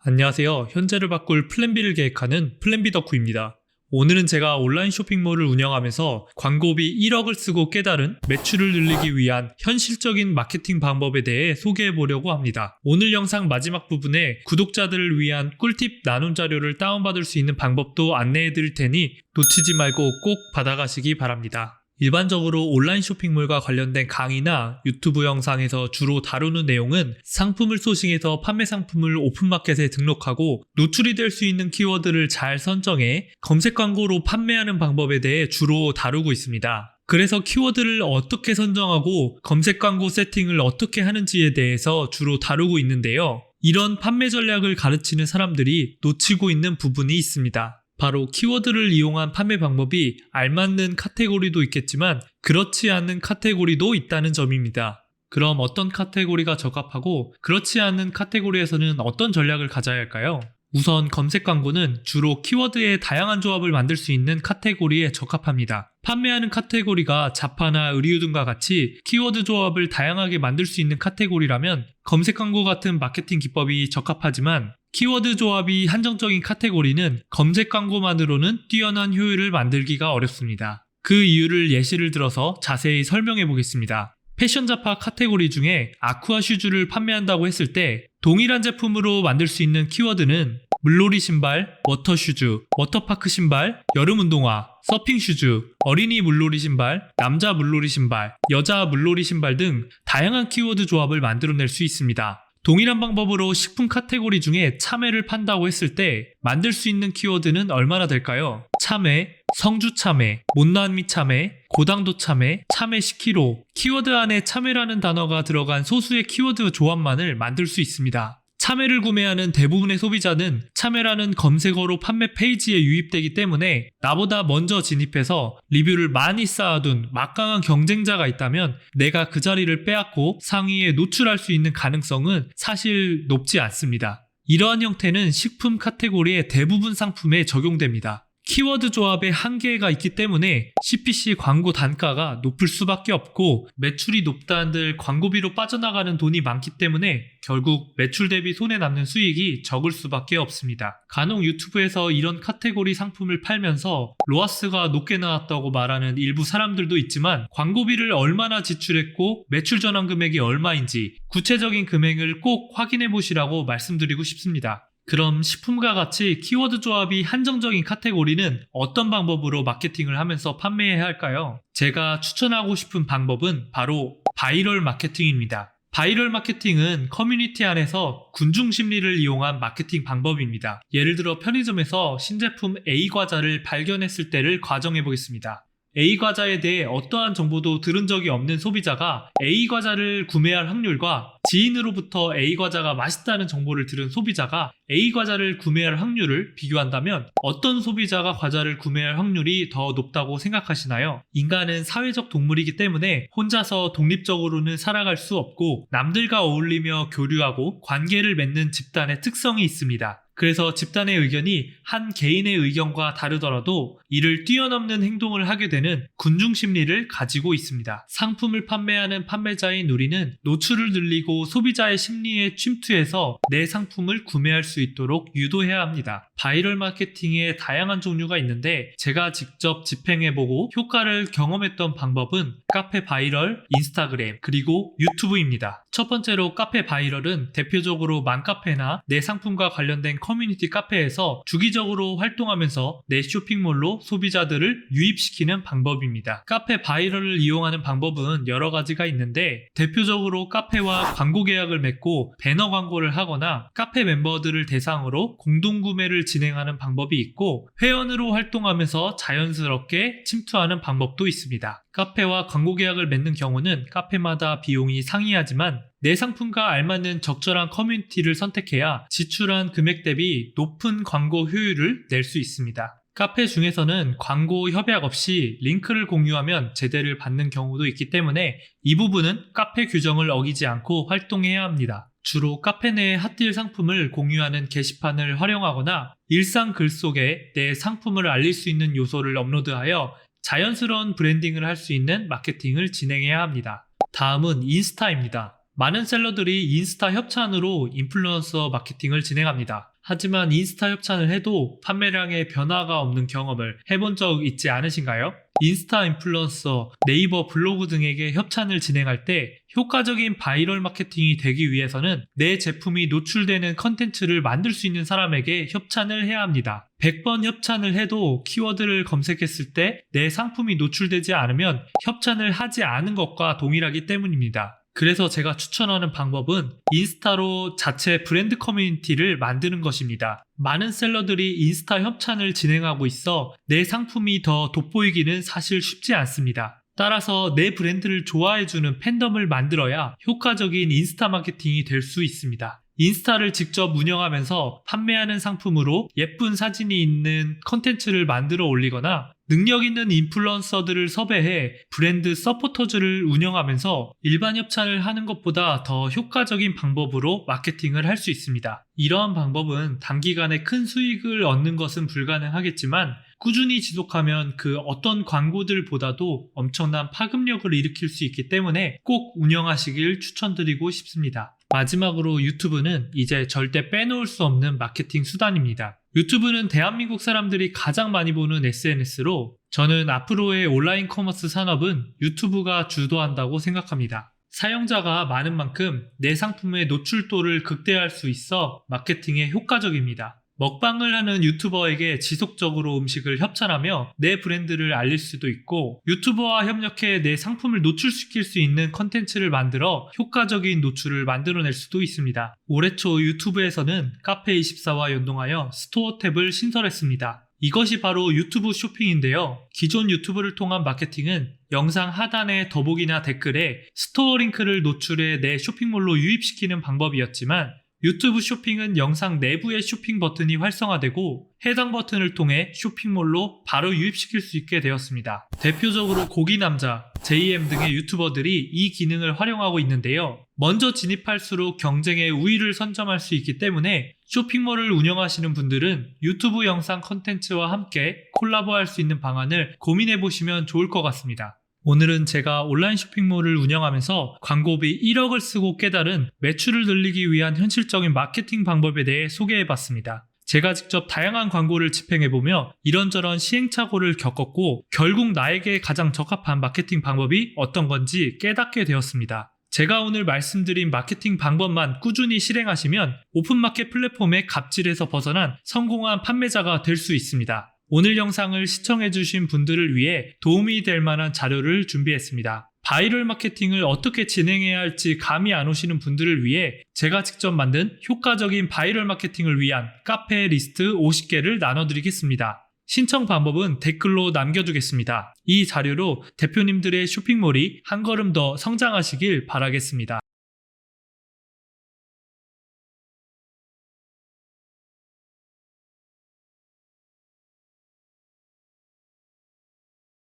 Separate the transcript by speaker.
Speaker 1: 안녕하세요. 현재를 바꿀 플랜 B를 계획하는 플랜 B 덕후입니다. 오늘은 제가 온라인 쇼핑몰을 운영하면서 광고비 1억을 쓰고 깨달은 매출을 늘리기 위한 현실적인 마케팅 방법에 대해 소개해 보려고 합니다. 오늘 영상 마지막 부분에 구독자들을 위한 꿀팁 나눔 자료를 다운받을 수 있는 방법도 안내해 드릴 테니 놓치지 말고 꼭 받아가시기 바랍니다. 일반적으로 온라인 쇼핑몰과 관련된 강의나 유튜브 영상에서 주로 다루는 내용은 상품을 소싱해서 판매 상품을 오픈마켓에 등록하고 노출이 될 수 있는 키워드를 잘 선정해 검색 광고로 판매하는 방법에 대해 주로 다루고 있습니다. 그래서 키워드를 어떻게 선정하고 검색 광고 세팅을 어떻게 하는지에 대해서 주로 다루고 있는데요. 이런 판매 전략을 가르치는 사람들이 놓치고 있는 부분이 있습니다. 바로 키워드를 이용한 판매 방법이 알맞는 카테고리도 있겠지만 그렇지 않은 카테고리도 있다는 점입니다. 그럼 어떤 카테고리가 적합하고 그렇지 않은 카테고리에서는 어떤 전략을 가져야 할까요? 우선 검색 광고는 주로 키워드의 다양한 조합을 만들 수 있는 카테고리에 적합합니다. 판매하는 카테고리가 잡화나 의류 등과 같이 키워드 조합을 다양하게 만들 수 있는 카테고리라면 검색 광고 같은 마케팅 기법이 적합하지만 키워드 조합이 한정적인 카테고리는 검색 광고만으로는 뛰어난 효율을 만들기가 어렵습니다. 그 이유를 예시를 들어서 자세히 설명해 보겠습니다. 패션 잡화 카테고리 중에 아쿠아 슈즈를 판매한다고 했을 때 동일한 제품으로 만들 수 있는 키워드는 물놀이 신발, 워터 슈즈, 워터파크 신발, 여름 운동화, 서핑 슈즈, 어린이 물놀이 신발, 남자 물놀이 신발, 여자 물놀이 신발 등 다양한 키워드 조합을 만들어낼 수 있습니다. 동일한 방법으로 식품 카테고리 중에 참외를 판다고 했을 때 만들 수 있는 키워드는 얼마나 될까요? 참외, 성주 참외, 못난미 참외, 고당도 참외, 참외 10kg. 키워드 안에 참외라는 단어가 들어간 소수의 키워드 조합만을 만들 수 있습니다. 참외를 구매하는 대부분의 소비자는 참외라는 검색어로 판매 페이지에 유입되기 때문에 나보다 먼저 진입해서 리뷰를 많이 쌓아둔 막강한 경쟁자가 있다면 내가 그 자리를 빼앗고 상위에 노출할 수 있는 가능성은 사실 높지 않습니다. 이러한 형태는 식품 카테고리의 대부분 상품에 적용됩니다. 키워드 조합에 한계가 있기 때문에 CPC 광고 단가가 높을 수밖에 없고 매출이 높다 한들 광고비로 빠져나가는 돈이 많기 때문에 결국 매출 대비 손에 남는 수익이 적을 수밖에 없습니다. 간혹 유튜브에서 이런 카테고리 상품을 팔면서 로아스가 높게 나왔다고 말하는 일부 사람들도 있지만 광고비를 얼마나 지출했고 매출 전환 금액이 얼마인지 구체적인 금액을 꼭 확인해 보시라고 말씀드리고 싶습니다. 그럼 식품과 같이 키워드 조합이 한정적인 카테고리는 어떤 방법으로 마케팅을 하면서 판매해야 할까요? 제가 추천하고 싶은 방법은 바로 바이럴 마케팅입니다. 바이럴 마케팅은 커뮤니티 안에서 군중 심리를 이용한 마케팅 방법입니다. 예를 들어 편의점에서 신제품 A 과자를 발견했을 때를 가정해 보겠습니다. A 과자에 대해 어떠한 정보도 들은 적이 없는 소비자가 A 과자를 구매할 확률과 지인으로부터 A 과자가 맛있다는 정보를 들은 소비자가 A 과자를 구매할 확률을 비교한다면 어떤 소비자가 과자를 구매할 확률이 더 높다고 생각하시나요? 인간은 사회적 동물이기 때문에 혼자서 독립적으로는 살아갈 수 없고 남들과 어울리며 교류하고 관계를 맺는 집단의 특성이 있습니다. 그래서 집단의 의견이 한 개인의 의견과 다르더라도 이를 뛰어넘는 행동을 하게 되는 군중 심리를 가지고 있습니다. 상품을 판매하는 판매자인 우리는 노출을 늘리고 소비자의 심리에 침투해서 내 상품을 구매할 수 있도록 유도해야 합니다. 바이럴 마케팅의 다양한 종류가 있는데 제가 직접 집행해보고 효과를 경험했던 방법은 카페 바이럴, 인스타그램, 그리고 유튜브입니다. 첫 번째로 카페 바이럴은 대표적으로 맘카페나 내 상품과 관련된 커뮤니티 카페에서 주기적으로 활동하면서 내 쇼핑몰로 소비자들을 유입시키는 방법입니다. 카페 바이럴을 이용하는 방법은 여러 가지가 있는데 대표적으로 카페와 광고 계약을 맺고 배너 광고를 하거나 카페 멤버들을 대상으로 공동구매를 진행하는 방법이 있고 회원으로 활동하면서 자연스럽게 침투하는 방법도 있습니다. 카페와 광고 계약을 맺는 경우는 카페마다 비용이 상이하지만 내 상품과 알맞는 적절한 커뮤니티를 선택해야 지출한 금액 대비 높은 광고 효율을 낼 수 있습니다. 카페 중에서는 광고 협약 없이 링크를 공유하면 제대를 받는 경우도 있기 때문에 이 부분은 카페 규정을 어기지 않고 활동해야 합니다. 주로 카페 내의 핫딜 상품을 공유하는 게시판을 활용하거나 일상 글 속에 내 상품을 알릴 수 있는 요소를 업로드하여 자연스러운 브랜딩을 할 수 있는 마케팅을 진행해야 합니다. 다음은 인스타입니다. 많은 셀러들이 인스타 협찬으로 인플루언서 마케팅을 진행합니다. 하지만 인스타 협찬을 해도 판매량에 변화가 없는 경험을 해본 적 있지 않으신가요? 인스타 인플루언서, 네이버 블로그 등에게 협찬을 진행할 때 효과적인 바이럴 마케팅이 되기 위해서는 내 제품이 노출되는 컨텐츠를 만들 수 있는 사람에게 협찬을 해야 합니다. 100번 협찬을 해도 키워드를 검색했을 때 내 상품이 노출되지 않으면 협찬을 하지 않은 것과 동일하기 때문입니다. 그래서 제가 추천하는 방법은 인스타로 자체 브랜드 커뮤니티를 만드는 것입니다. 많은 셀러들이 인스타 협찬을 진행하고 있어 내 상품이 더 돋보이기는 사실 쉽지 않습니다. 따라서 내 브랜드를 좋아해주는 팬덤을 만들어야 효과적인 인스타 마케팅이 될 수 있습니다. 인스타를 직접 운영하면서 판매하는 상품으로 예쁜 사진이 있는 컨텐츠를 만들어 올리거나 능력 있는 인플루언서들을 섭외해 브랜드 서포터즈를 운영하면서 일반 협찬을 하는 것보다 더 효과적인 방법으로 마케팅을 할 수 있습니다. 이러한 방법은 단기간에 큰 수익을 얻는 것은 불가능하겠지만 꾸준히 지속하면 그 어떤 광고들보다도 엄청난 파급력을 일으킬 수 있기 때문에 꼭 운영하시길 추천드리고 싶습니다. 마지막으로 유튜브는 이제 절대 빼놓을 수 없는 마케팅 수단입니다. 유튜브는 대한민국 사람들이 가장 많이 보는 SNS로 저는 앞으로의 온라인 커머스 산업은 유튜브가 주도한다고 생각합니다. 사용자가 많은 만큼 내 상품의 노출도를 극대화할 수 있어 마케팅에 효과적입니다. 먹방을 하는 유튜버에게 지속적으로 음식을 협찬하며 내 브랜드를 알릴 수도 있고 유튜버와 협력해 내 상품을 노출시킬 수 있는 컨텐츠를 만들어 효과적인 노출을 만들어낼 수도 있습니다. 올해 초 유튜브에서는 카페24와 연동하여 스토어 탭을 신설했습니다. 이것이 바로 유튜브 쇼핑인데요. 기존 유튜브를 통한 마케팅은 영상 하단의 더보기나 댓글에 스토어 링크를 노출해 내 쇼핑몰로 유입시키는 방법이었지만 유튜브 쇼핑은 영상 내부의 쇼핑 버튼이 활성화되고 해당 버튼을 통해 쇼핑몰로 바로 유입시킬 수 있게 되었습니다. 대표적으로 고기남자, JM 등의 유튜버들이 이 기능을 활용하고 있는데요. 먼저 진입할수록 경쟁의 우위를 선점할 수 있기 때문에 쇼핑몰을 운영하시는 분들은 유튜브 영상 컨텐츠와 함께 콜라보할 수 있는 방안을 고민해보시면 좋을 것 같습니다. 오늘은 제가 온라인 쇼핑몰을 운영하면서 광고비 1억을 쓰고 깨달은 매출을 늘리기 위한 현실적인 마케팅 방법에 대해 소개해봤습니다. 제가 직접 다양한 광고를 집행해보며 이런저런 시행착오를 겪었고 결국 나에게 가장 적합한 마케팅 방법이 어떤 건지 깨닫게 되었습니다. 제가 오늘 말씀드린 마케팅 방법만 꾸준히 실행하시면 오픈마켓 플랫폼의 갑질에서 벗어난 성공한 판매자가 될 수 있습니다. 오늘 영상을 시청해주신 분들을 위해 도움이 될 만한 자료를 준비했습니다. 바이럴 마케팅을 어떻게 진행해야 할지 감이 안 오시는 분들을 위해 제가 직접 만든 효과적인 바이럴 마케팅을 위한 카페 리스트 50개를 나눠드리겠습니다. 신청 방법은 댓글로 남겨두겠습니다. 이 자료로 대표님들의 쇼핑몰이 한 걸음 더 성장하시길 바라겠습니다.